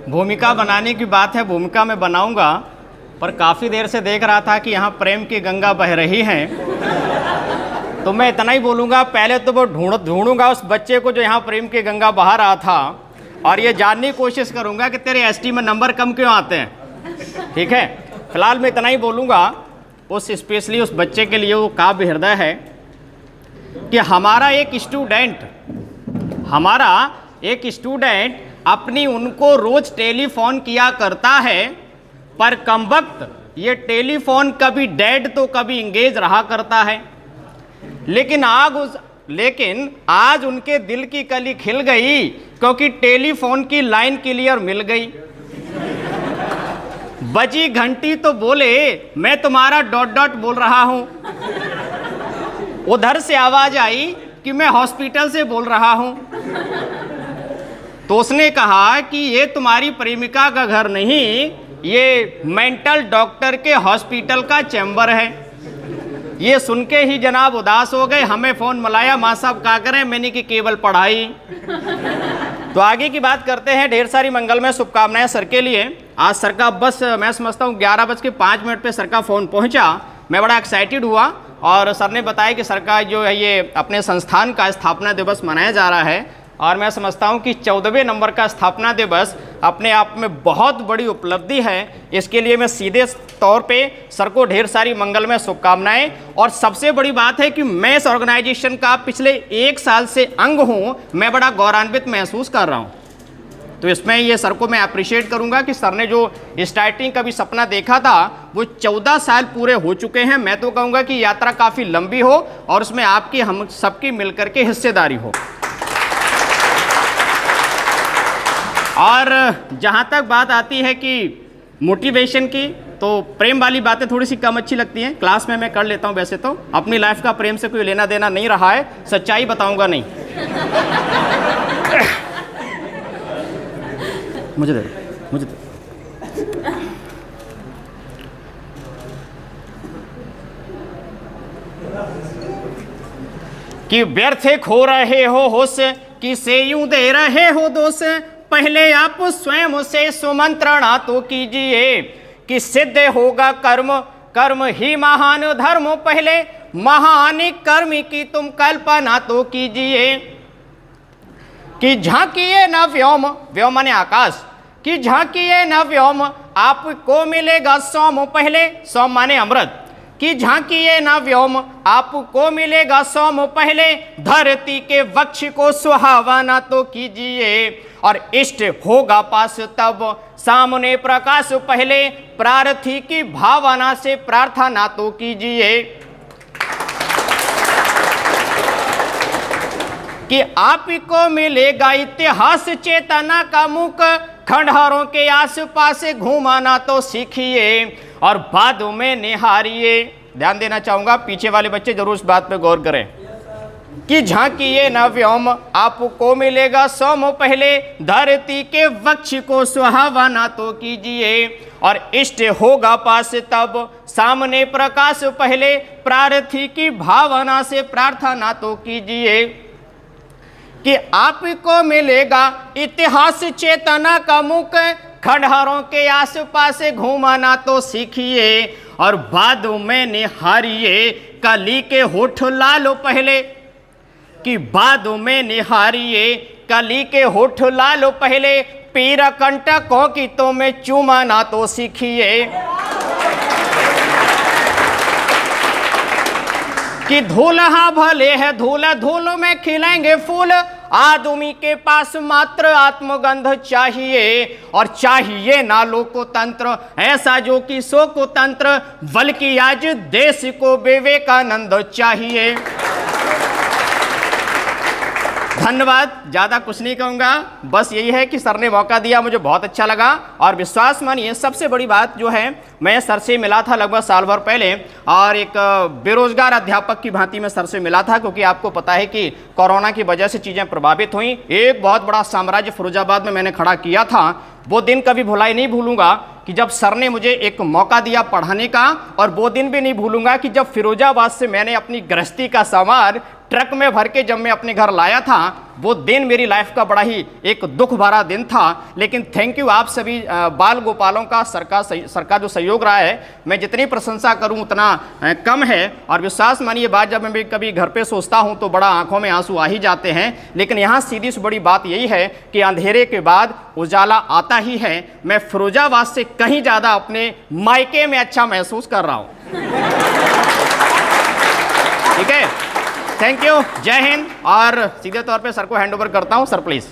भूमिका बनाने की बात है, भूमिका मैं बनाऊंगा, पर काफ़ी देर से देख रहा था कि यहाँ प्रेम की गंगा बह रही है, तो मैं इतना ही बोलूँगा। पहले तो वो ढूंढूंगा उस बच्चे को जो यहाँ प्रेम की गंगा बहा रहा था, और ये जानने की कोशिश करूँगा कि तेरे एसटी में नंबर कम क्यों आते हैं। ठीक है, फिलहाल मैं इतना ही बोलूँगा। उस स्पेशली उस बच्चे के लिए वो काव्य हृदय है कि हमारा एक स्टूडेंट अपनी उनको रोज टेलीफोन किया करता है, पर कमबख्त ये टेलीफोन कभी डेड तो कभी इंगेज रहा करता है। लेकिन आज उनके दिल की कली खिल गई, क्योंकि टेलीफोन की लाइन क्लियर मिल गई। बजी घंटी तो बोले मैं तुम्हारा ... बोल रहा हूं। उधर से आवाज आई कि मैं हॉस्पिटल से बोल रहा हूं। तो उसने कहा कि ये तुम्हारी प्रेमिका का घर नहीं, ये मेंटल डॉक्टर के हॉस्पिटल का चैम्बर है। ये सुन के ही जनाब उदास हो गए, हमें फ़ोन मिलाया, माँ साहब क्या करें, मैंने की केवल पढ़ाई। तो आगे की बात करते हैं। ढेर सारी मंगलमय शुभकामनाएं सर के लिए। आज सर का बस मैं समझता हूँ 11:05 पे सर का फ़ोन पहुँचा। मैं बड़ा एक्साइटेड हुआ, और सर ने बताया कि सर का जो है ये अपने संस्थान का स्थापना दिवस मनाया जा रहा है, और मैं समझता हूं कि 14वें नंबर का स्थापना दिवस अपने आप में बहुत बड़ी उपलब्धि है। इसके लिए मैं सीधे तौर पे सर को ढेर सारी मंगलमय शुभकामनाएं। और सबसे बड़ी बात है कि मैं इस ऑर्गेनाइजेशन का पिछले 1 साल से अंग हूं, मैं बड़ा गौरवान्वित महसूस कर रहा हूं। तो इसमें ये सर को मैं अप्रिशिएट करूंगा कि सर ने जो स्टार्टिंग का भी सपना देखा था वो 14 साल पूरे हो चुके हैं। मैं तो कहूँगा कि यात्रा काफ़ी लंबी हो, और उसमें आपकी हम सबकी मिलकर के हिस्सेदारी हो। और जहाँ तक बात आती है कि मोटिवेशन की, तो प्रेम वाली बातें थोड़ी सी कम अच्छी लगती हैं। क्लास में मैं कर लेता हूँ, वैसे तो अपनी लाइफ का प्रेम से कोई लेना देना नहीं रहा है, सच्चाई बताऊंगा नहीं। मुझे दे कि व्यर्थ खो रहे हो होश, किसे यूं दे रहे हो दोष। पहले आप स्वयं से सुमंत्रणा तो कीजिए, कि सिद्ध होगा कर्म, कर्म ही महान धर्म। पहले महान कर्म की तुम कल्पना तो कीजिए, कि झांकिए न व्योम, व्योम माने आकाश, कि झांकिए न व्योम आपको मिलेगा सोम। पहले सोम माने अमृत, कि झांकिए न व्योम आपको मिलेगा सोम। पहले धरती के वक्ष को सुहावना तो कीजिए, और इष्ट होगा पास तब सामने प्रकाश। पहले प्रार्थी की भावना से प्रार्थना तो कीजिए, कि आपको मिलेगा इतिहास चेतना का मुख। खंडहरों के आसपास घुमाना तो सीखिए, और बाद में निहारिए। ध्यान देना चाहूंगा, पीछे वाले बच्चे जरूर इस बात पे गौर करें, कि झांकिए न व्योम आपको मिलेगा सोम। पहले धरती के वक्ष को सुहावना तो कीजिए, और इष्ट होगा पास तब सामने प्रकाश। पहले प्रार्थी की भावना से प्रार्थना तो कीजिए, कि आपको मिलेगा इतिहास चेतना का मुख। खंडहरों के आसपास घुमाना तो सीखिए, और बाद में निहारिए कली के होठ लालो। पहले कि बाद में निहारिए कली के होठ लालो। पहले पीर कंटकों की तो में चुमाना तो सीखिए, कि धूल्हा भले है धूल, धूल में खिलेंगे फूल। आदमी के पास मात्र आत्मगंध चाहिए, और चाहिए ना लोकतंत्र ऐसा जो कि शोकतंत्र, बल्कि आज देश को विवेकानंद चाहिए। धन्यवाद, ज़्यादा कुछ नहीं कहूँगा, बस यही है कि सर ने मौका दिया, मुझे बहुत अच्छा लगा। और विश्वास मानिए सबसे बड़ी बात जो है, मैं सर से मिला था लगभग साल भर पहले, और एक बेरोजगार अध्यापक की भांति में सर से मिला था, क्योंकि आपको पता है कि कोरोना की वजह से चीज़ें प्रभावित हुई। एक बहुत बड़ा साम्राज्य फिरोजाबाद में मैंने खड़ा किया था। वो दिन कभी भुलाई नहीं भूलूंगा कि जब सर ने मुझे एक मौका दिया पढ़ाने का, और वो दिन भी नहीं भूलूंगा कि जब फिरोजाबाद से मैंने अपनी गृहस्थी का सामान ट्रक में भर के जब मैं अपने घर लाया था, वो दिन मेरी लाइफ का बड़ा ही एक दुख भरा दिन था। लेकिन थैंक यू आप सभी बाल गोपालों का, सरकार जो सहयोग रहा है, मैं जितनी प्रशंसा करूं उतना कम है। और विश्वास मानिए बात, जब मैं कभी घर पे सोचता हूं तो बड़ा आंखों में आंसू आ ही जाते हैं। लेकिन यहाँ सीधी सी बड़ी बात यही है कि अंधेरे के बाद उजाला आता ही है। मैं फिरोजाबाद से कहीं ज़्यादा अपने मायके में अच्छा महसूस कर रहा हूँ। ठीक है, थैंक यू, जय हिंद। और सीधे तौर पे सर को हैंड ओवर करता हूँ। Sir please.